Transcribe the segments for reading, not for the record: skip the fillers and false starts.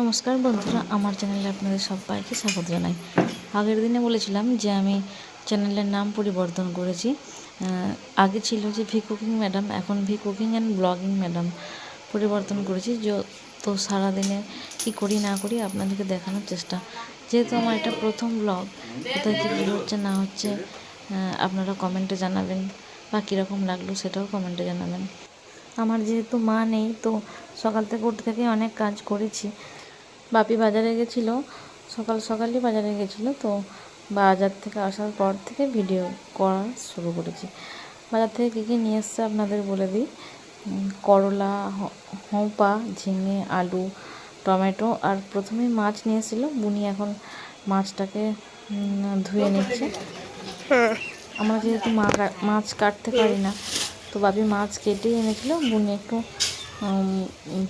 নমস্কার বন্ধুরা, আমার চ্যানেলে আপনাদের সবাইকে স্বাগত জানাই। আগের দিনে বলেছিলাম যে আমি চ্যানেলের নাম পরিবর্তন করেছি। আগে ছিল যে ভি কুকিং ম্যাডাম, এখন V cooking and blogging madam পরিবর্তন করেছি। তো সারাদিনে কী করি না করি আপনাদেরকে দেখানোর চেষ্টা। যেহেতু আমার এটা প্রথম ব্লগ, কোথায় কী ভুল হচ্ছে না হচ্ছে আপনারা কমেন্টে জানাবেন, বা কীরকম লাগলো সেটাও কমেন্টে জানাবেন। আমার যেহেতু মা নেই, তো সকাল থেকে উঠে থেকে অনেক কাজ করেছি। বাপি বাজারে গেছিলো, সকাল সকালই বাজারে গেছিলো, তো বাজার থেকে আসার পর থেকে ভিডিও করা শুরু করেছি। বাজার থেকে কী কী নিয়ে এসছে আপনাদের বলে দিই। করলা, হোঁপা, ঝিঙে, আলু, টমেটো, আর প্রথমেই মাছ নিয়ে এসেছিলো। বুনি এখন মাছটাকে ধুয়ে নিচ্ছে। আমরা যেহেতু মাছ কাটতে পারি না, তো বাপি মাছ কেটেই এনেছিলো। বুনি একটু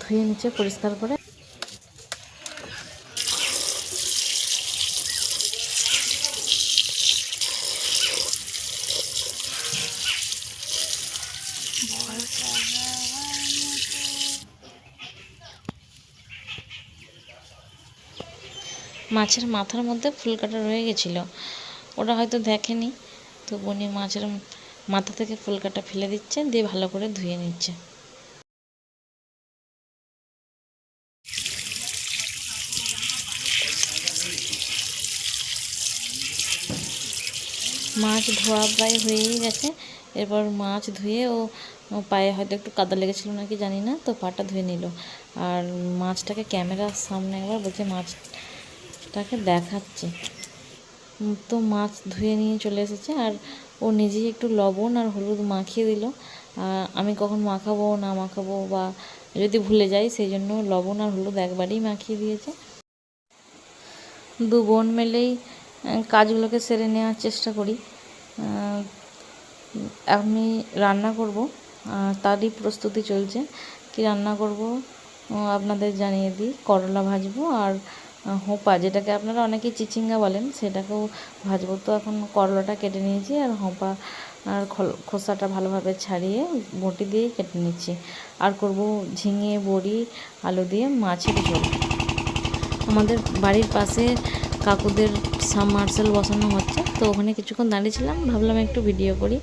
ধুয়ে নিচ্ছে পরিষ্কার করে। মাছের মাথার মধ্যে ফুল কাটা রয়ে গেছিলো, ওটা হয়তো দেখেনি, তো বনি মাছের মাথা থেকে ফুল কাটা ফেলে দিচ্ছে, দিয়ে ভালো করে ধুয়ে নিচ্ছে। মাছ ধোয়া প্রায় হয়েই গেছে। এরপর মাছ ধুয়ে ও পায়ে হয়তো একটু কাদা লেগেছিলো নাকি জানি না, তো পাটা ধুয়ে নিল। আর মাছটাকে ক্যামেরার সামনে একবার বলছে মাছটাকে দেখাচ্ছে। তো মাছ ধুয়ে নিয়ে চলে এসেছে, আর ও নিজেই একটু লবণ আর হলুদ মাখিয়ে দিল। আমি কখন মাখাবো না মাখাবো বা যদি ভুলে যাই, সেই জন্য লবণ আর হলুদ একবারেই মাখিয়ে দিয়েছে। দু বোন মিলেই কাজগুলোকে সেরে নেওয়ার চেষ্টা করি। আমি রান্না করব, তারই প্রস্তুতি চলছে। কি রান্না করব আপনাদের জানিয়ে দিই। করলা ভাজবো, আর হোঁপা, যেটাকে আপনারা অনেকেই চিচিঙ্গা বলেন, সেটাকেও ভাজবো। তো এখন করলাটা কেটে নিয়েছি, আর হোঁপা আর খোসাটা ভালোভাবে ছাড়িয়ে বটি দিয়েই কেটে নিচ্ছি। আর করব ঝিঙে, বড়ি, আলু দিয়ে মাছের ঝোল। আমাদের বাড়ির পাশে কাকুদের সাবমার্সেল বসানো হচ্ছে, তো ওখানে কিছুক্ষণ দাঁড়িয়েছিলাম, ভাবলাম একটু ভিডিও করি।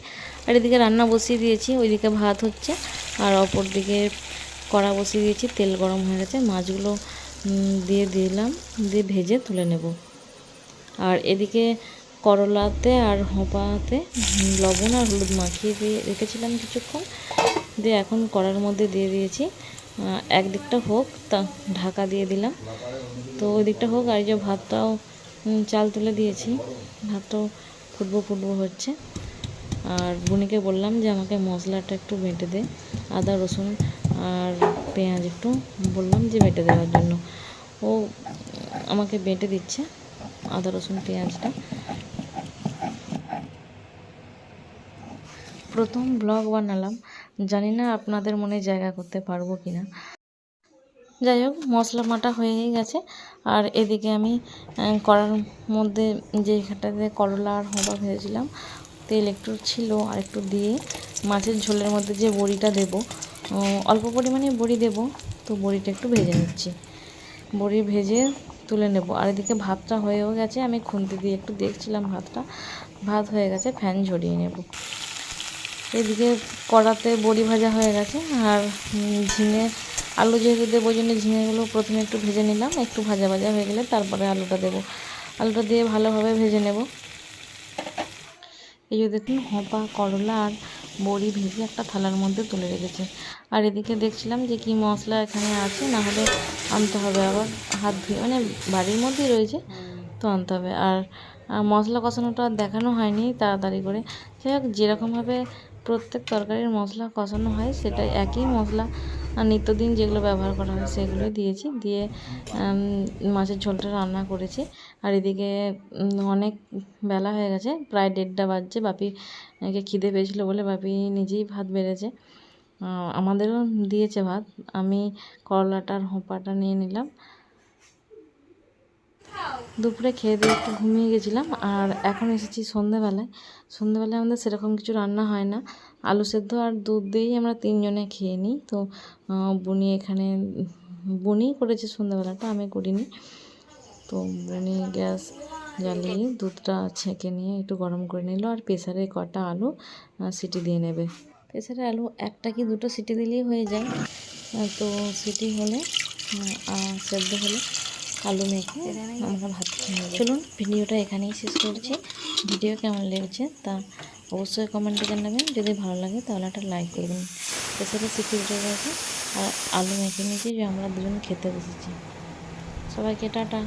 আর এদিকে রান্না বসিয়ে দিয়েছি, ওইদিকে ভাত হচ্ছে, আর অপর দিকে কড়া বসিয়ে দিয়েছি, তেল গরম হয়ে গেছে, মাছগুলো দিয়ে দিলাম, দিয়ে ভেজে তুলে নেব। আর এদিকে করলাতে আর হোঁপাতে লবণ আর হলুদ মাখিয়ে দিয়ে রেখেছিলাম কিছুক্ষণ, দিয়ে এখন কড়ার মধ্যে দিয়ে দিয়েছি। একদিকটা হোক, তা ঢাকা দিয়ে দিলাম। তো ওই দিকটা হোক, আর এই যে ভাতটাও চাল তুলে দিয়েছি, ভাতটাও ফুটবো হচ্ছে। আর বুনিকে বললাম যে আমাকে মশলাটা একটু বেটে দে, আদা রসুন আর পেঁয়াজ একটু বললাম যে বেটে দেওয়ার জন্য। ও আমাকে বেটে দিচ্ছে আদা রসুন পেঁয়াজটা। প্রথম ব্লগ বানালাম, জানি না আপনাদের মনে জায়গা করতে পারবো কি না। যাই হোক, মশলা বাটা হয়েই গেছে। আর এদিকে আমি কড়ার মধ্যে যেখানটাতে করলা আর হোঁপা ভেজেছিলাম, তেল একটু ছিল, আর একটু দিয়ে মাছের ঝোলের মধ্যে যে বড়িটা দেব, অল্প পরিমাণে বড়ি দেব, তো বড়িটা একটু ভেজে নিচ্ছি। বড়ি ভেজে তুলে নেব। আর এদিকে ভাতটা হয়েও গেছে, আমি খুন্তি দিয়ে একটু দেখছিলাম ভাত হয়ে গেছে, ফ্যান ঝরিয়ে নেব। এদিকে কড়াতে বড়ি ভাজা হয়ে গেছে, আর ঝিঙে আলু যেহেতু দেবো, ওই জন্য ঝিঙেগুলো প্রথমে একটু ভেজে নিলাম, একটু ভাজা হয়ে গেলে তারপরে আলুটা দেবো। আলুটা দিয়ে ভালোভাবে ভেজে নেব। এই যে দেখুন, হোঁপা, করলা আর বড়ি ভেজে একটা থালার মধ্যে তুলে রেখেছে। আর এদিকে দেখছিলাম যে কি মশলা এখানে আছে, না হলে আনতে হবে আবার হাত ধুয়ে, মানে বাড়ির মধ্যেই রয়েছে, তো আনতে হবে। আর মশলা কষানোটা দেখানো হয়নি তাড়াতাড়ি করে। যাই হোক, যেরকমভাবে প্রত্যেক তরকারির মশলা কষানো হয়, সেটা একই মশলা নিত্যদিন যেগুলো ব্যবহার করা হয় সেগুলোই দিয়েছি, দিয়ে মাছের ঝোলটা রান্না করেছি। আর এদিকে অনেক বেলা হয়ে গেছে, প্রায় 1:30 বাজছে। বাপিকে খিদে পেয়েছিলো বলে বাপি নিজেই ভাত বেড়েছে, আমাদেরও দিয়েছে ভাত। আমি করলাটা আর হোঁপাটা নিয়ে নিলাম। দুপুরে খেয়ে দিয়ে একটু ঘুমিয়ে গেছিলাম, আর এখন এসেছি সন্ধেবেলায়। আমাদের সেরকম কিছু রান্না হয় না, আলু সেদ্ধ আর দুধ দিয়েই আমরা 3 জনে খেয়ে নিই। তো বুনি এখানে বুনি করেছে সন্ধ্যাবেলাটা, আমি করিনি। তো বুনি গ্যাস জ্বালিয়ে দুধটা ছেঁকে নিয়ে একটু গরম করে নিল, আর প্রেসারে কটা আলু সিটি দিয়ে নেবে। প্রেসারে আলু একটা কি দুটো সিটি দিলেই হয়ে যায়। তো সিটি হলে সেদ্ধ হলে আলু মেখে আমরা ভাত খেয়ে নেব। চলুন ভিডিওটা এখানেই শেষ করছি। ভিডিও কেমন লেগেছে তা অবশ্যই কমেন্টে জানাবেন। যদি ভালো লাগে তাহলে একটা লাইক করবেন। প্রেসারে সিটি উঠে গেছে আর আলু মেখে নিয়েছি, যে আমরা দুজন খেতে বসেছি। সবাইকে টাটা।